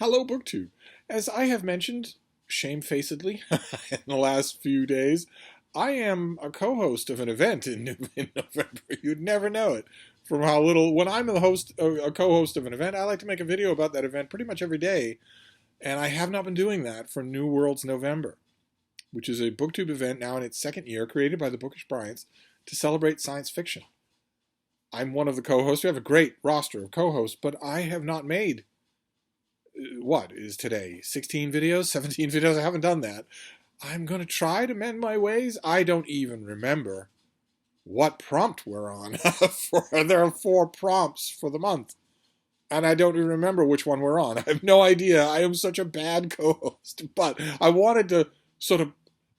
Hello, BookTube. As I have mentioned, shamefacedly, in the last few days, I am a co-host of an event in November. You'd never know it from how little. When I'm a co-host of an event, I like to make a video about that event pretty much every day, and I have not been doing that for New Worlds November, which is a BookTube event now in its second year, created by the Bookish Bryants to celebrate science fiction. I'm one of the co-hosts. We have a great roster of co-hosts, but I have not made what is today 16 videos, 17 videos. I haven't done that. I'm going to try to mend my ways. I don't even remember what prompt we're on. There are 4 prompts for the month, and I don't even remember which one we're on. I have no idea. I am such a bad co-host, but I wanted to sort of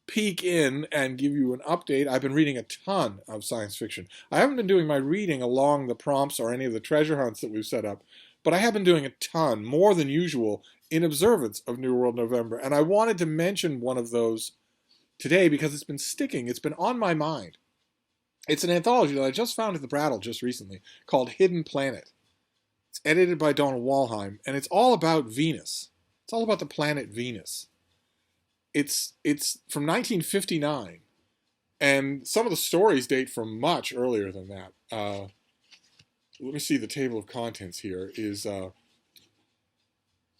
peek in and give you an update. I've been reading a ton of science fiction. I haven't been doing my reading along the prompts or any of the treasure hunts that we've set up, but I have been doing a ton, more than usual, in observance of New World November. And I wanted to mention one of those today because it's been sticking. It's been on my mind. It's an anthology that I just found at the Brattle just recently called Hidden Planet. It's edited by Donald Walheim, and it's all about Venus. It's all about the planet Venus. It's from 1959, and some of the stories date from much earlier than that. Let me see, the table of contents here is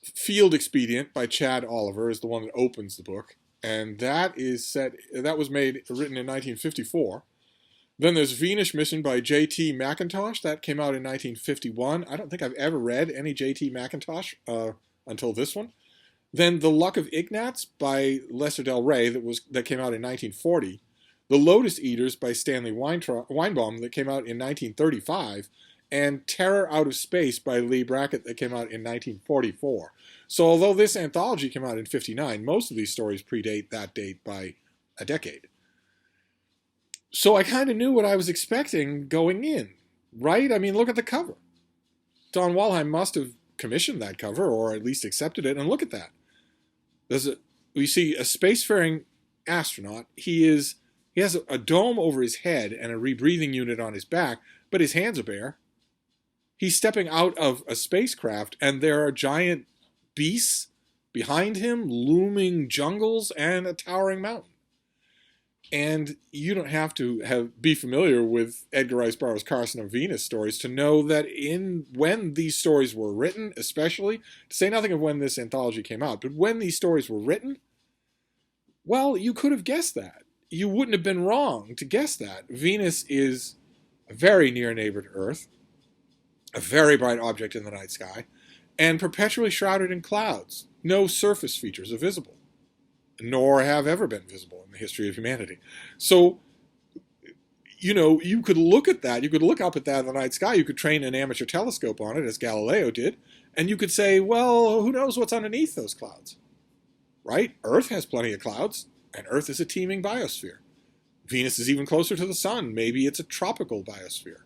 Field Expedient by Chad Oliver is the one that opens the book, and that was written in 1954. Then there's Venus Mission by J.T. McIntosh. That came out in 1951. I don't think I've ever read any J.T. McIntosh until this one. Then The Luck of Ignatz by Lester Del Rey that came out in 1940. The Lotus Eaters by Stanley Weinbaum that came out in 1935. And Terror Out of Space by Lee Brackett that came out in 1944. So although this anthology came out in 59, most of these stories predate that date by a decade. So I kind of knew what I was expecting going in, right? I mean, look at the cover. Don Walheim must have commissioned that cover, or at least accepted it, and look at that. We see a spacefaring astronaut. He has a dome over his head and a rebreathing unit on his back, but his hands are bare. He's stepping out of a spacecraft, and there are giant beasts behind him, looming jungles, and a towering mountain. And you don't have to be familiar with Edgar Rice Burroughs' Carson of Venus stories to know that when these stories were written, especially, to say nothing of when this anthology came out, but when these stories were written, well, you could have guessed that. You wouldn't have been wrong to guess that. Venus is a very near neighbor to Earth, a very bright object in the night sky, and perpetually shrouded in clouds. No surface features are visible, nor have ever been visible in the history of humanity. So, you could look at that, you could look up at that in the night sky, you could train an amateur telescope on it, as Galileo did, and you could say, well, who knows what's underneath those clouds, right? Earth has plenty of clouds, and Earth is a teeming biosphere. Venus is even closer to the sun. Maybe it's a tropical biosphere.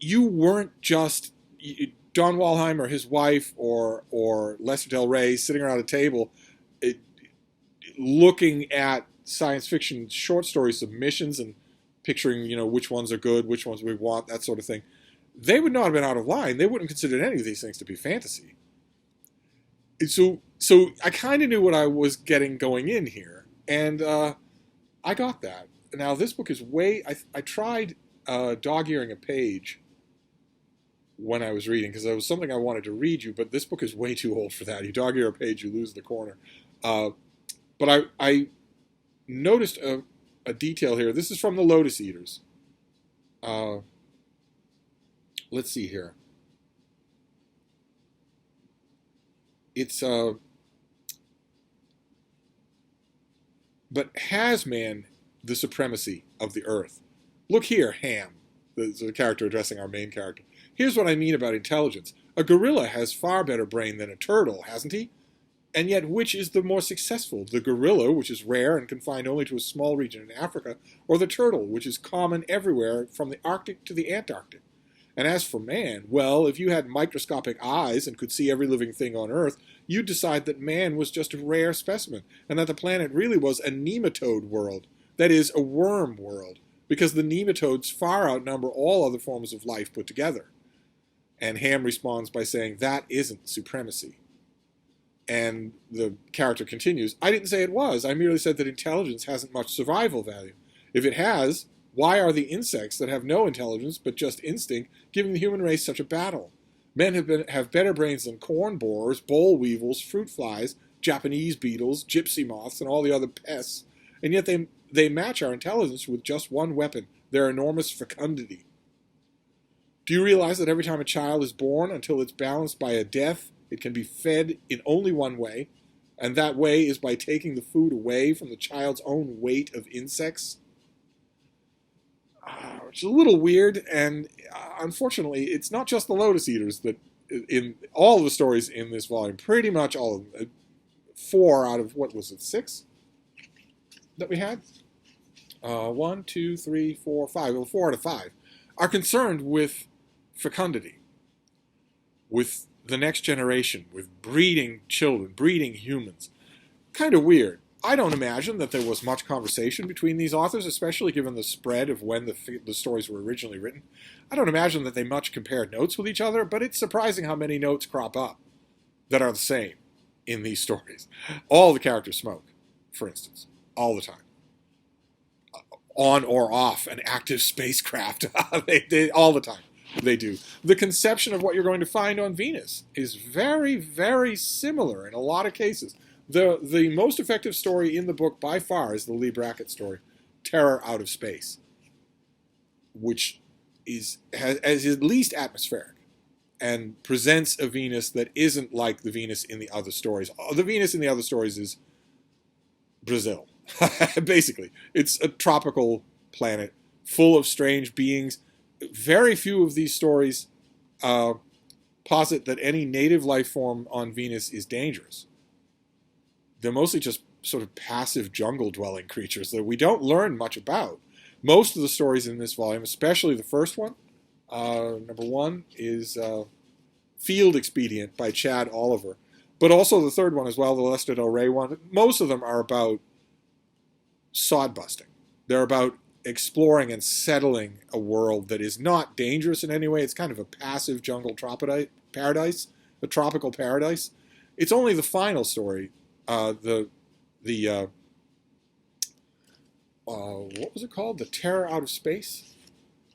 You weren't just Don Walheim or his wife or Lester Del Rey sitting around a table looking at science fiction short story submissions and picturing, which ones are good, which ones we want, that sort of thing. They would not have been out of line. They wouldn't have considered any of these things to be fantasy. So I kind of knew what I was getting going in here, and I got that. Now, this book is I tried dog-earing a page when I was reading, because there was something I wanted to read you, but this book is way too old for that. You dog-ear a page, you lose the corner. But I noticed a detail here. This is from the Lotus Eaters. Let's see here. It's but has man the supremacy of the earth? Look here, Ham, the character addressing our main character. Here's what I mean about intelligence. A gorilla has far better brain than a turtle, hasn't he? And yet, which is the more successful? The gorilla, which is rare and confined only to a small region in Africa, or the turtle, which is common everywhere from the Arctic to the Antarctic? And as for man, well, if you had microscopic eyes and could see every living thing on Earth, you'd decide that man was just a rare specimen, and that the planet really was a nematode world, that is, a worm world, because the nematodes far outnumber all other forms of life put together. And Ham responds by saying, that isn't supremacy. And the character continues, I didn't say it was. I merely said that intelligence hasn't much survival value. If it has, why are the insects that have no intelligence but just instinct giving the human race such a battle? Men have better brains than corn borers, boll weevils, fruit flies, Japanese beetles, gypsy moths, and all the other pests. And yet they match our intelligence with just one weapon, their enormous fecundity. Do you realize that every time a child is born, until it's balanced by a death, it can be fed in only one way, and that way is by taking the food away from the child's own weight of insects? Which is a little weird, and unfortunately, it's not just the lotus eaters that, in all of the stories in this volume, pretty much all of them, 4 out of, what was it, 6 that we had? 1, 2, 3, 4, 5, well, 4 out of 5, are concerned with fecundity, with the next generation, with breeding children, breeding humans. Kind of weird. I don't imagine that there was much conversation between these authors, especially given the spread of when the stories were originally written. I don't imagine that they much compared notes with each other, but it's surprising how many notes crop up that are the same in these stories. All the characters smoke, for instance, all the time. On or off an active spacecraft, they all the time. They do. The conception of what you're going to find on Venus is very, very similar in a lot of cases. The most effective story in the book by far is the Lee Brackett story, Terror Out of Space, which is at least atmospheric and presents a Venus that isn't like the Venus in the other stories. The Venus in the other stories is Brazil, basically. It's a tropical planet full of strange beings. Very few of these stories posit that any native life form on Venus is dangerous. They're mostly just sort of passive jungle-dwelling creatures that we don't learn much about. Most of the stories in this volume, especially the first one, number 1, is Field Expedient by Chad Oliver. But also the third one as well, the Lester Del Rey one. Most of them are about sod busting. They're about exploring and settling a world that is not dangerous in any way. It's kind of a passive jungle paradise, a tropical paradise. It's only the final story, what was it called? The Terror Out of Space?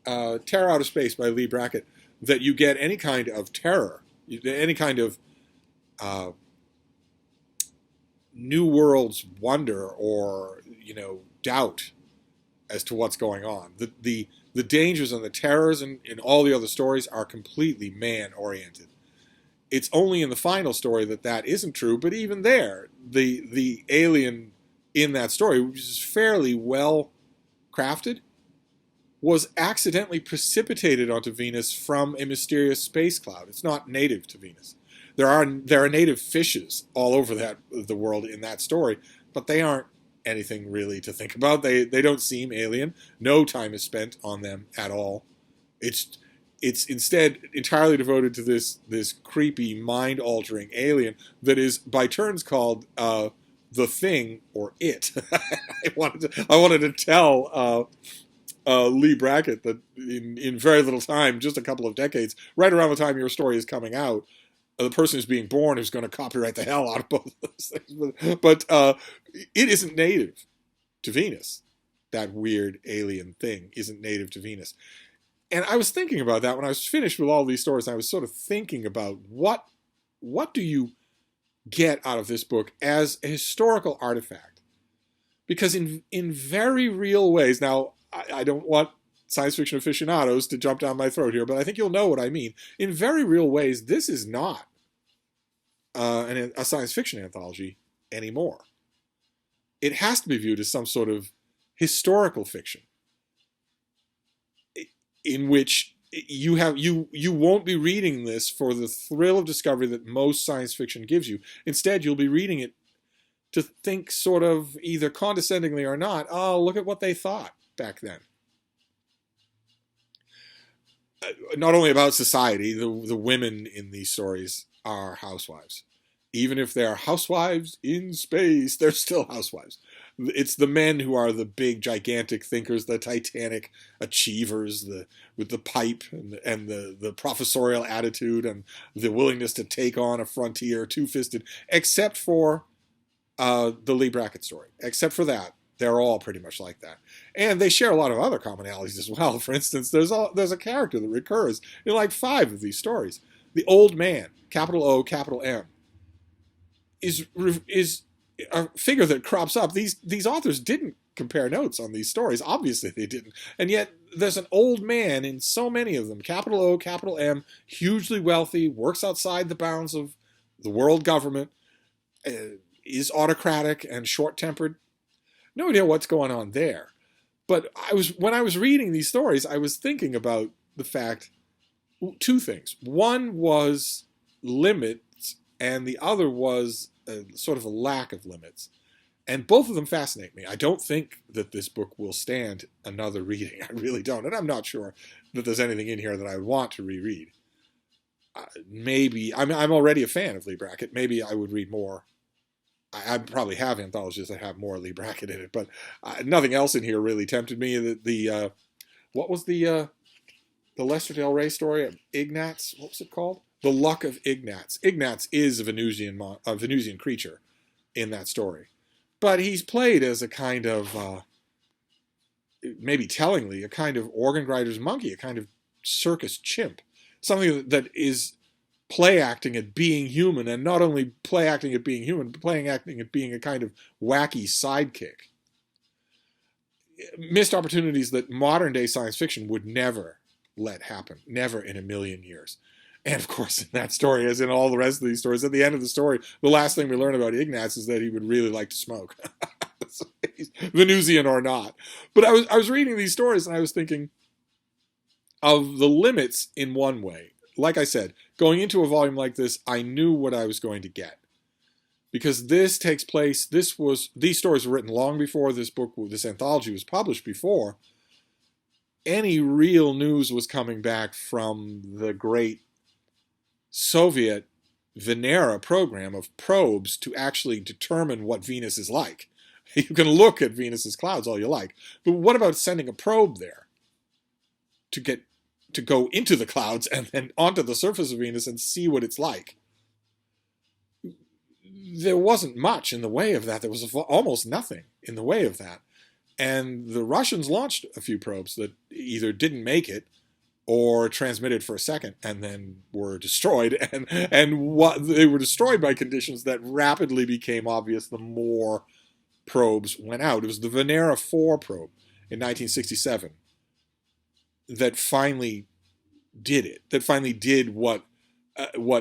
Terror Out of Space by Lee Brackett, that you get any kind of terror, any kind of New World's wonder or, doubt as to what's going on. The dangers and the terrors in all the other stories are completely man-oriented. It's only in the final story that isn't true, but even there, the alien in that story, which is fairly well crafted, was accidentally precipitated onto Venus from a mysterious space cloud. It's not native to Venus. There are native fishes all over the world in that story, but they aren't anything really to think about. They don't seem alien. No time is spent on them at all. It's instead entirely devoted to this creepy, mind-altering alien that is by turns called the Thing or It. I wanted to tell Lee Brackett that in very little time, just a couple of decades, right around the time your story is coming out, the person who's being born is going to copyright the hell out of both of those things. But it isn't native to Venus. That weird alien thing isn't native to Venus. And I was thinking about that when I was finished with all these stories. I was sort of thinking about what do you get out of this book as a historical artifact? Because in very real ways, now I don't want science fiction aficionados to jump down my throat here, but I think you'll know what I mean. In very real ways, this is not a science fiction anthology anymore. It has to be viewed as some sort of historical fiction, in which you won't be reading this for the thrill of discovery that most science fiction gives you. Instead, you'll be reading it to think sort of either condescendingly or not, oh, look at what they thought back then. Not only about society, the women in these stories are housewives. Even if they're housewives in space, they're still housewives. It's the men who are the big, gigantic thinkers, the titanic achievers, with the pipe and the professorial attitude and the willingness to take on a frontier, two-fisted. Except for the Lee Brackett story. Except for that, they're all pretty much like that, and they share a lot of other commonalities as well. For instance, there's a character that recurs in like 5 of these stories. The old man, capital O, capital M, is a figure that crops up. These authors didn't compare notes on these stories. Obviously, they didn't, and yet there's an old man in so many of them. Capital O, capital M, hugely wealthy, works outside the bounds of the world government, is autocratic and short-tempered. No idea what's going on there. But when I was reading these stories, I was thinking about the fact, 2 things. One was limits, and the other was sort of a lack of limits. And both of them fascinate me. I don't think that this book will stand another reading. I really don't. And I'm not sure that there's anything in here that I would want to reread. Maybe, I'm already a fan of Lee Brackett. Maybe I would read more. I probably have anthologies that have more Lee Brackett in it, but nothing else in here really tempted me. What was the Lester Del Rey story of Ignatz? What was it called? The Luck of Ignatz. Ignatz is a Venusian creature in that story, but he's played as a kind of, maybe tellingly, a kind of organ grinder's monkey, a kind of circus chimp, something that is play acting at being human, and not only play acting at being human, but play acting at being a kind of wacky sidekick. Missed opportunities that modern day science fiction would never let happen, never in a million years. And of course, in that story, as in all the rest of these stories, at the end of the story, the last thing we learn about Ignatz is that he would really like to smoke, Venusian or not. But I was reading these stories and I was thinking of the limits in one way. Like I said, going into a volume like this, I knew what I was going to get. Because this takes place, these stories were written long before this anthology was published, before any real news was coming back from the great Soviet Venera program of probes to actually determine what Venus is like. You can look at Venus's clouds all you like, but what about sending a probe there to go into the clouds and then onto the surface of Venus and see what it's like? There wasn't much in the way of that. There was almost nothing in the way of that. And the Russians launched a few probes that either didn't make it or transmitted for a second and then were destroyed. And what they were destroyed by conditions that rapidly became obvious the more probes went out. It was the Venera 4 probe in 1967 that finally did it, that finally did what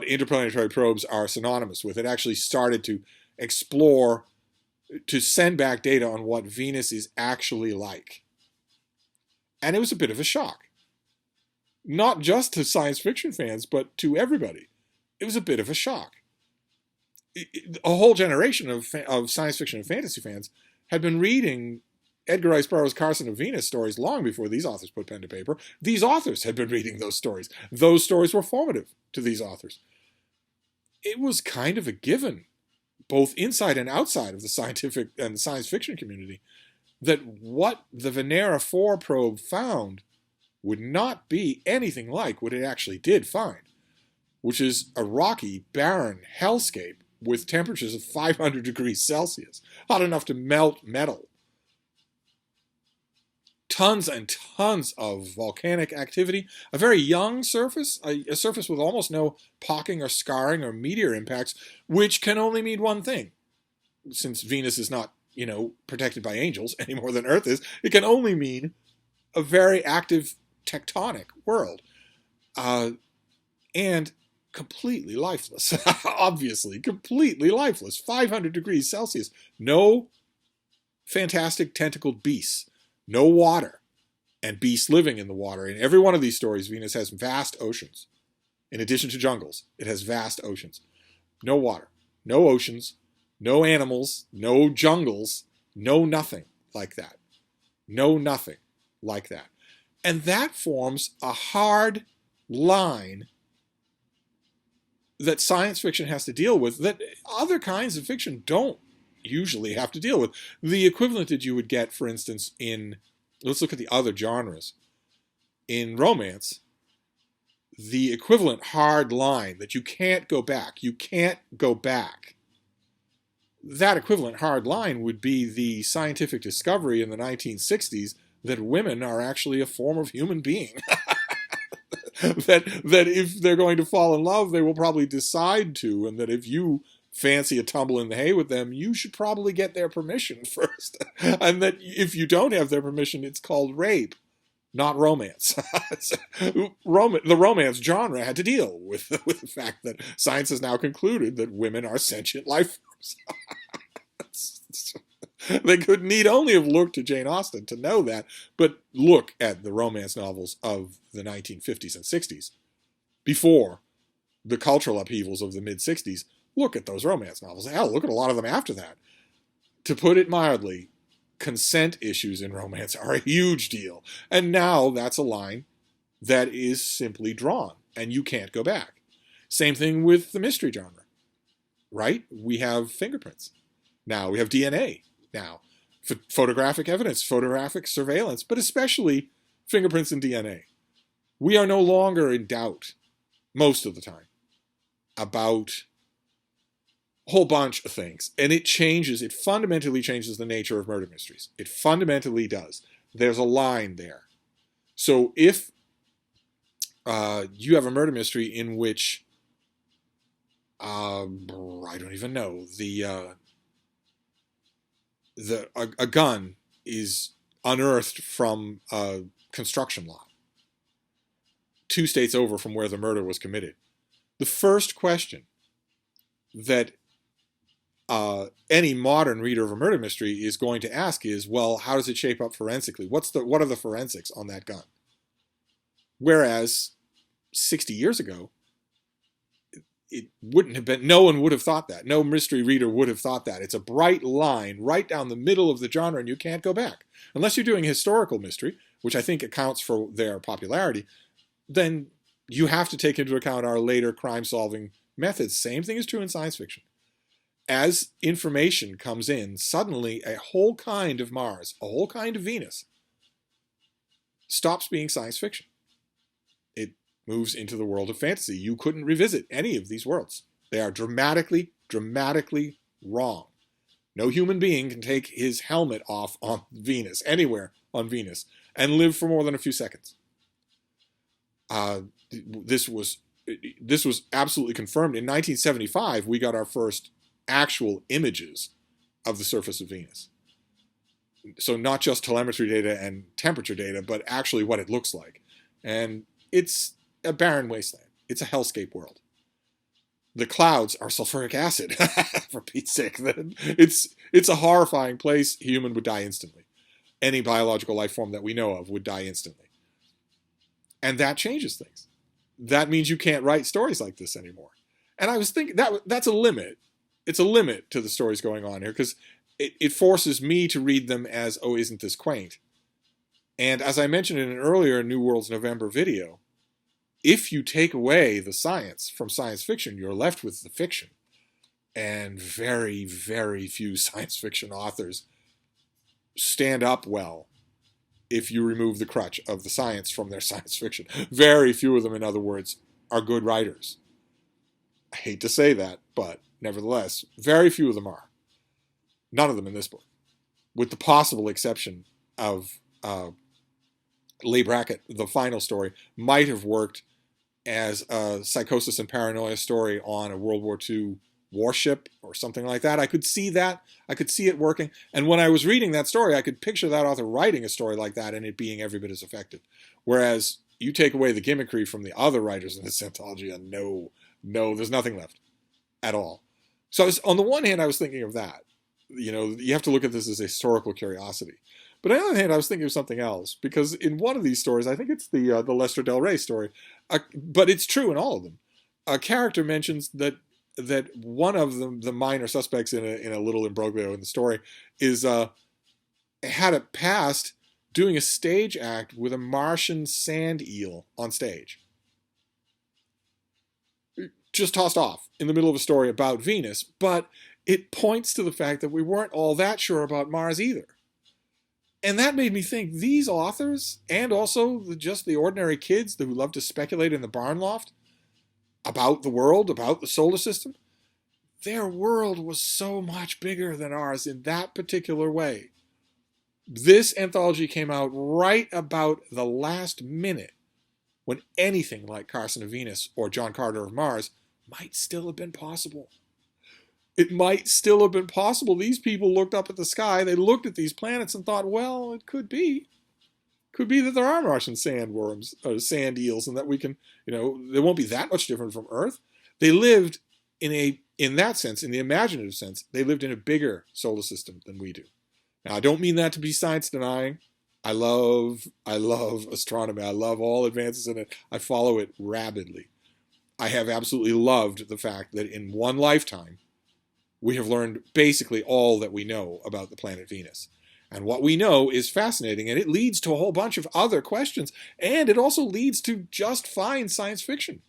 interplanetary probes are synonymous with. It actually started to explore, to send back data on what Venus is actually like. And it was a bit of a shock. Not just to science fiction fans, but to everybody. It was a bit of a shock. A whole generation of science fiction and fantasy fans had been reading Edgar Rice Burroughs' Carson of Venus stories long before these authors put pen to paper. These authors had been reading those stories. Those stories were formative to these authors. It was kind of a given, both inside and outside of the scientific and science fiction community, that what the Venera 4 probe found would not be anything like what it actually did find, which is a rocky, barren hellscape with temperatures of 500 degrees Celsius, hot enough to melt metal. Tons and tons of volcanic activity, a very young surface, a surface with almost no pocking or scarring or meteor impacts, which can only mean one thing. Since Venus is not, protected by angels any more than Earth is, it can only mean a very active tectonic world. And completely lifeless. Obviously, completely lifeless. 500 degrees Celsius. No fantastic tentacled beasts. No water, and beasts living in the water. In every one of these stories, Venus has vast oceans. In addition to jungles, it has vast oceans. No water, no oceans, no animals, no jungles, no nothing like that. No nothing like that. And that forms a hard line that science fiction has to deal with that other kinds of fiction don't usually have to deal with. The equivalent that you would get, for instance, let's look at the other genres. In romance, the equivalent hard line that you can't go back, that equivalent hard line would be the scientific discovery in the 1960s that women are actually a form of human being. that if they're going to fall in love, they will probably decide to, and that if you fancy a tumble in the hay with them, you should probably get their permission first. And that if you don't have their permission, it's called rape, not romance. The romance genre had to deal with the fact that science has now concluded that women are sentient life forms. They could need only have looked to Jane Austen to know that, but look at the romance novels of the 1950s and 60s. Before the cultural upheavals of the mid-60s, look at those romance novels. Hell, look at a lot of them after that. To put it mildly, consent issues in romance are a huge deal. And now that's a line that is simply drawn, and you can't go back. Same thing with the mystery genre, right? We have fingerprints. Now we have DNA. Now, photographic evidence, photographic surveillance, but especially fingerprints and DNA. We are no longer in doubt, most of the time, about a whole bunch of things. And it fundamentally changes the nature of murder mysteries. It fundamentally does. There's a line there. So if you have a murder mystery in which, I don't even know, a gun is unearthed from a construction lot 2 states over from where the murder was committed. The first question that any modern reader of a murder mystery is going to ask is, well, how does it shape up forensically? What are the forensics on that gun? Whereas 60 years ago, it wouldn't have been, no one would have thought that. No mystery reader would have thought that. It's a bright line right down the middle of the genre, and you can't go back. Unless you're doing historical mystery, which I think accounts for their popularity, then you have to take into account our later crime-solving methods. Same thing is true in science fiction. As information comes in, suddenly a whole kind of Mars, a whole kind of Venus, stops being science fiction. It moves into the world of fantasy. You couldn't revisit any of these worlds. They are dramatically, dramatically wrong. No human being can take his helmet off on Venus, anywhere on Venus, and live for more than a few seconds. This was absolutely confirmed. In 1975, we got our first actual images of the surface of Venus. So not just telemetry data and temperature data, but actually what it looks like. And it's a barren wasteland. It's a hellscape world. The clouds are sulfuric acid, for Pete's sake. It's a horrifying place. Human would die instantly. Any biological life form that we know of would die instantly. And that changes things. That means you can't write stories like this anymore. And I was thinking, that's a limit. It's a limit to the stories going on here, because it forces me to read them as, oh, isn't this quaint? And as I mentioned in an earlier New Worlds November video, if you take away the science from science fiction, you're left with the fiction. And very, very few science fiction authors stand up well if you remove the crutch of the science from their science fiction. Very few of them, in other words, are good writers. I hate to say that, but nevertheless, very few of them are. None of them in this book, with the possible exception of Leigh Brackett. The final story might have worked as a psychosis and paranoia story on a World War II warship or something like that. I could see that. I could see it working. And when I was reading that story, I could picture that author writing a story like that and it being every bit as effective. Whereas you take away the gimmickry from the other writers in this anthology, and no, there's nothing left at all. So on the one hand, I was thinking of that. You know, you have to look at this as a historical curiosity. But on the other hand, I was thinking of something else, because in one of these stories, I think it's the Lester Del Rey story, but it's true in all of them. A character mentions that one of the minor suspects in a little imbroglio in the story is had a past doing a stage act with a Martian sand eel on stage. Just tossed off in the middle of a story about Venus, but it points to the fact that we weren't all that sure about Mars either. And that made me think these authors, and also just the ordinary kids who love to speculate in the barn loft about the world, about the solar system, their world was so much bigger than ours in that particular way. This anthology came out right about the last minute when anything like Carson of Venus or John Carter of Mars might still have been possible. It might still have been possible. These people looked up at the sky, they looked at these planets and thought, well, it could be. Could be that there are Martian sandworms or sand eels and that we can, they won't be that much different from Earth. They lived in that sense, in the imaginative sense, they lived in a bigger solar system than we do. Now, I don't mean that to be science denying. I love astronomy. I love all advances in it. I follow it rabidly. I have absolutely loved the fact that in one lifetime, we have learned basically all that we know about the planet Venus. And what we know is fascinating, and it leads to a whole bunch of other questions, and it also leads to just fine science fiction.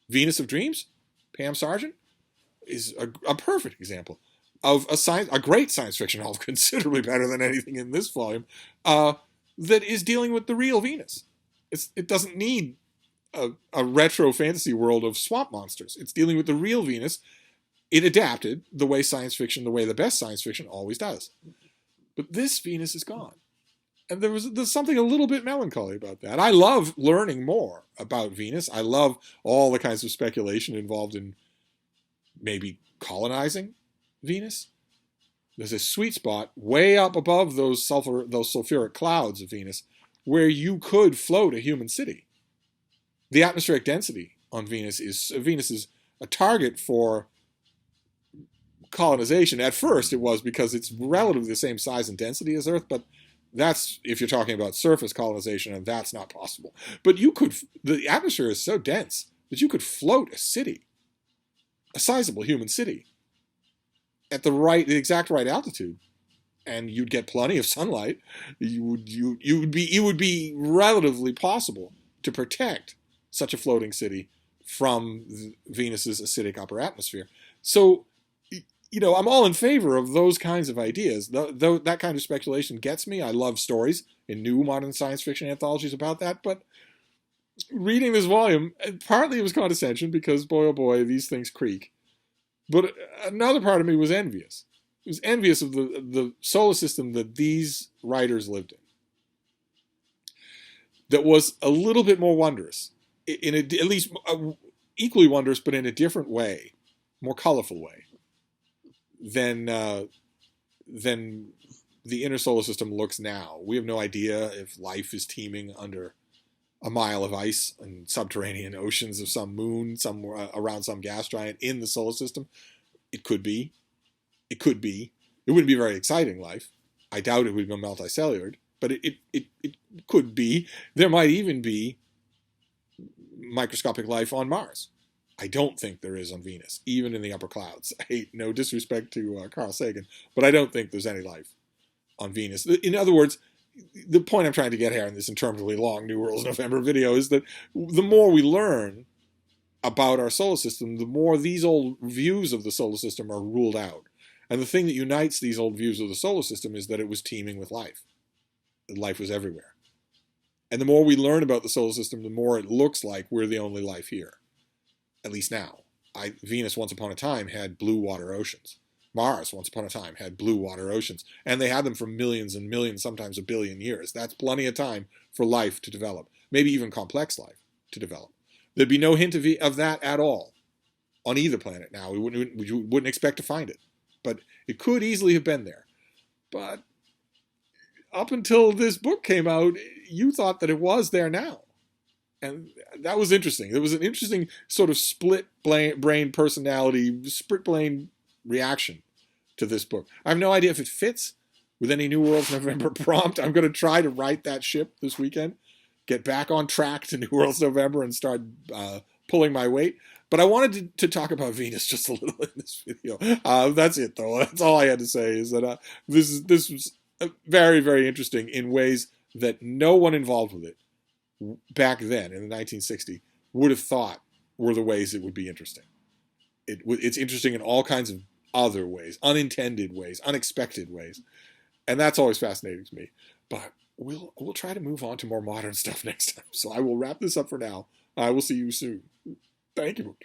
Venus of Dreams, Pam Sargent, is a perfect example of a great science fiction novel, considerably better than anything in this volume, that is dealing with the real Venus. It doesn't need a retro fantasy world of swamp monsters. It's dealing with the real Venus. It adapted the way the way the best science fiction always does. But this Venus is gone. And there's something a little bit melancholy about that. I love learning more about Venus. I love all the kinds of speculation involved in maybe colonizing Venus. There's a sweet spot way up above those sulfuric clouds of Venus where you could float a human city. The atmospheric density on Venus is a target for colonization. At first it was because it's relatively the same size and density as Earth, but that's if you're talking about surface colonization, and that's not possible. But the atmosphere is so dense that you could float a city, a sizable human city, at the exact right altitude, and you'd get plenty of sunlight. It would be relatively possible to protect such a floating city from Venus's acidic upper atmosphere. So, I'm all in favor of those kinds of ideas. Though that kind of speculation gets me. I love stories in new modern science fiction anthologies about that. But reading this volume, partly it was condescension because, boy, oh boy, these things creak. But another part of me was envious. It was envious of the solar system that these writers lived in. That was a little bit more wondrous, at least equally wondrous, but in a different way, more colorful way than the inner solar system looks now. We have no idea if life is teeming under a mile of ice and subterranean oceans of some moon, around some gas giant in the solar system. It could be. It could be. It wouldn't be very exciting life. I doubt it would be multicellular, but it could be. There might even be microscopic life on Mars. I don't think there is on Venus, even in the upper clouds. I hate no disrespect to Carl Sagan, but I don't think there's any life on Venus. In other words, the point I'm trying to get here in this interminably long New Worlds November video is that the more we learn about our solar system, the more these old views of the solar system are ruled out. And the thing that unites these old views of the solar system is that it was teeming with life. That life was everywhere. And the more we learn about the solar system, the more it looks like we're the only life here. At least now. Venus, once upon a time, had blue water oceans. Mars, once upon a time, had blue water oceans. And they had them for millions and millions, sometimes a billion years. That's plenty of time for life to develop. Maybe even complex life to develop. There'd be no hint of that at all on either planet now. We wouldn't expect to find it. But it could easily have been there. But up until this book came out, you thought that it was there now. And that was interesting. There was an interesting sort of split brain personality, split brain reaction to this book. I have no idea if it fits with any New Worlds November prompt. I'm going to try to right that ship this weekend, get back on track to New Worlds November and start pulling my weight. But I wanted to talk about Venus just a little in this video. That's it, though. That's all I had to say is that this was very, very interesting in ways that no one involved with it back then in the 1960s would have thought were the ways it would be interesting. It's interesting in all kinds of other ways, unintended ways, unexpected ways. And that's always fascinating to me. But we'll try to move on to more modern stuff next time. So I will wrap this up for now. I will see you soon. Thank you.